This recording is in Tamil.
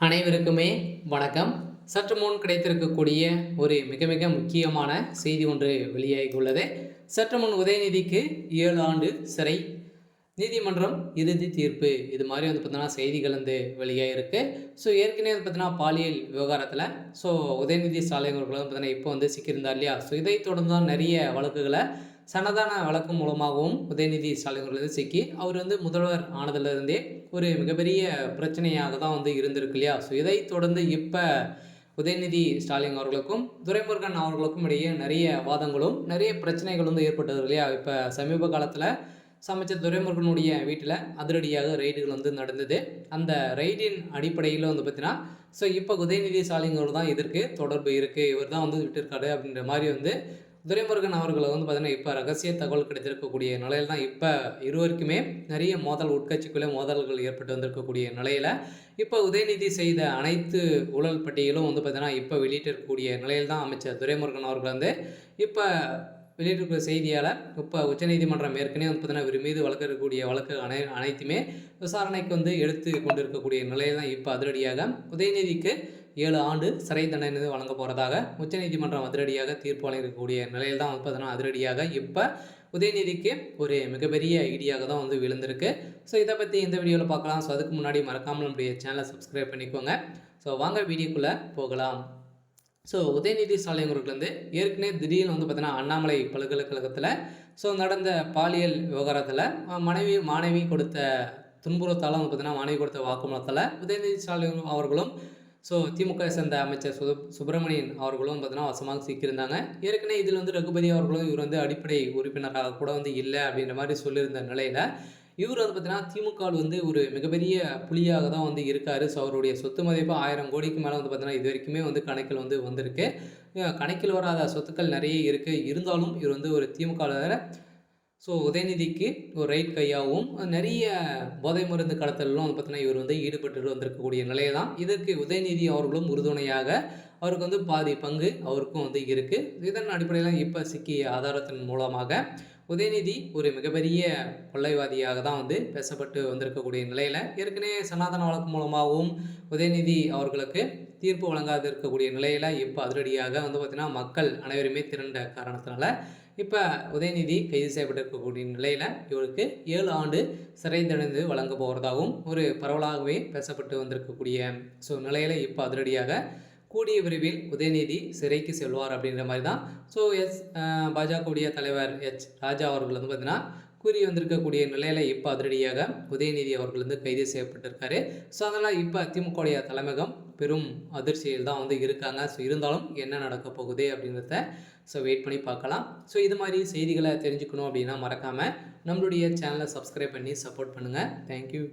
அனைவருக்குமே வணக்கம். சற்று முன் கிடைத்திருக்கக்கூடிய ஒரு மிக மிக முக்கியமான செய்தி ஒன்று வெளியாகியுள்ளது. சற்று முன் உதயநிதிக்கு 7 ஆண்டு சிறை, நீதிமன்றம் இறுதி தீர்ப்பு. இது மாதிரி பார்த்தீங்கன்னா செய்திகள் வெளியாகிருக்கு. ஏற்கனவே பார்த்தீங்கன்னா பாலியல் விவகாரத்தில் உதயநிதி ஸ்டாலின் அவர்கள் பார்த்தீங்கன்னா இப்போ சிக்கியிருந்தார் இல்லையா? இதை தொடர்ந்து தான் நிறைய வழக்குகளை சனதான வழக்கு மூலமாகவும் உதயநிதி ஸ்டாலின் அவர்கள் சிக்கி அவர் முதல்வர் ஆனதிலிருந்தே ஒரு மிகப்பெரிய பிரச்சனையாக தான் இருந்திருக்கு இல்லையா? இதை தொடர்ந்து இப்போ உதயநிதி ஸ்டாலின் அவர்களுக்கும் துரைமுருகன் அவர்களுக்கும் இடையே நிறைய வாதங்களும் நிறைய பிரச்சனைகள் ஏற்பட்டது இல்லையா? இப்போ சமீப காலத்தில் சமைச்சர் துரைமுருகனுடைய வீட்டில் அதிரடியாக ரெய்டுகள் நடந்தது. அந்த ரெய்டின் அடிப்படையில் பார்த்தீங்கன்னா இப்போ உதயநிதி ஸ்டாலின் அவர்கள் தான் இதற்கு தொடர்பு இருக்குது, இவர் தான் விட்டிருக்காரு அப்படின்ற மாதிரி துரைமுருகன் அவர்களை பார்த்தீங்கன்னா இப்போ ரகசிய தகவல் கிடைத்திருக்கக்கூடிய நிலையில் தான் இப்போ இருவருக்குமே நிறைய உட்கட்சிக்குள்ளே மோதல்கள் ஏற்பட்டு வந்திருக்கக்கூடிய நிலையில் இப்போ உதயநிதி செய்த அனைத்து ஊழல் பட்டியலும் பார்த்தீங்கன்னா இப்போ வெளியிட்டிருக்கக்கூடிய நிலையில் தான் அமைச்சர் துரைமுருகன் அவர்கள் இப்போ வெளியிட்டிருக்கிற செய்தியால் இப்போ உச்சநீதிமன்றம் ஏற்கனவே பார்த்தீங்கன்னா இவர் மீது வழக்கு வழக்கு அனைத்துமே விசாரணைக்கு எடுத்து கொண்டு இருக்கக்கூடிய நிலையில் தான் இப்போ அதிரடியாக உதயநிதிக்கு 7 ஆண்டு சிறை தண்டனை வழங்க போகிறதாக உச்சநீதிமன்றம் அதிரடியாக தீர்ப்பு வழங்கக்கூடிய நிலையில் தான் பார்த்தீங்கன்னா அதிரடியாக இப்போ உதயநிதிக்கு ஒரு மிகப்பெரிய ஐடியாக தான் விழுந்திருக்கு. இதை பற்றி இந்த வீடியோவில் பார்க்கலாம். அதுக்கு முன்னாடி மறக்காமல் நம்முடைய சேனலை சப்ஸ்கிரைப் பண்ணிக்கோங்க. வாங்க வீடியோக்குள்ளே போகலாம். உதயநிதி ஸ்டாலின் அவர்கள் ஏற்கனவே திடீர்னு பார்த்தீங்கன்னா அண்ணாமலை பல்கலைக்கழகத்தில் நடந்த பாலியல் விவகாரத்தில் மாணவி கொடுத்த துன்புறுத்தாலும் பார்த்தீங்கன்னா மாணவி கொடுத்த வாக்குமூலத்தில் உதயநிதி ஸ்டாலின் அவர்களும் திமுக சேர்ந்த அமைச்சர் சுப்பிரமணியன் அவர்களும் பார்த்தீங்கன்னா வசமாக சிக்கியிருந்தாங்க. ஏற்கனவே இதில் ரகுபதி அவர்களும் இவர் அடிப்படை உறுப்பினராக கூட இல்லை அப்படின்ற மாதிரி சொல்லியிருந்த நிலையில் இவர் பார்த்தீங்கன்னா திமுகவில் ஒரு மிகப்பெரிய புலியாக தான் இருக்கார். அவருடைய சொத்து மதிப்பு 1000 கோடிக்கு மேலே பார்த்தீங்கன்னா இது வரைக்குமே கணக்கில் வந்திருக்கு. கணக்கில் வராத சொத்துக்கள் நிறைய இருக்குது. இருந்தாலும் இவர் ஒரு திமுகவில் உதயநிதிக்கு ஒரு ரைட் கையாகவும் நிறைய போதை மருந்து கடத்தலும் பார்த்தீங்கன்னா இவர் ஈடுபட்டு வந்திருக்கக்கூடிய நிலையை தான் இதற்கு உதயநிதி அவர்களும் உறுதுணையாக அவருக்கு பாதி பங்கு அவருக்கும் இருக்குது. இதன் அடிப்படையில் இப்போ சிக்கிய ஆதாரத்தின் மூலமாக உதயநிதி ஒரு மிகப்பெரிய கொள்ளைவாதியாக தான் பேசப்பட்டு வந்திருக்கக்கூடிய நிலையில் ஏற்கனவே சனாதன வழக்கு மூலமாகவும் உதயநிதி அவர்களுக்கு தீர்ப்பு வழங்காது இருக்கக்கூடிய நிலையில் இப்போ அதிரடியாக பார்த்திங்கன்னா மக்கள் அனைவருமே திரண்ட காரணத்தினால இப்போ உதயநிதி கைது செய்யப்பட்டிருக்கக்கூடிய நிலையில் இவருக்கு 7 ஆண்டு சிறை தண்டனை வழங்க போகிறதாகவும் ஒரு பரவலாகவே பேசப்பட்டு வந்திருக்கக்கூடிய நிலையில் இப்போ அதிரடியாக கூடிய விரைவில் உதயநிதி சிறைக்கு செல்வார் அப்படின்ற மாதிரி தான் பாஜகவுடைய தலைவர் ராஜா அவர்கள் பார்த்தீங்கன்னா கூறி வந்திருக்கக்கூடிய நிலையில் இப்போ அதிரடியாக உதயநிதி அவர்கள் கைது செய்யப்பட்டிருக்காரு. அதனால் இப்போ திமுகவுடைய தலைமையகம் பெரும் அதிர்ச்சியில் தான் இருக்காங்க. இருந்தாலும் என்ன நடக்க போகுது அப்படின்றத வெயிட் பண்ணி பார்க்கலாம். இது மாதிரி செய்திகளை தெரிஞ்சுக்கணும் அப்படின்னா மறக்காமல் நம்மளுடைய சேனலை சப்ஸ்கிரைப் பண்ணி சப்போர்ட் பண்ணுங்கள். தேங்க்யூ.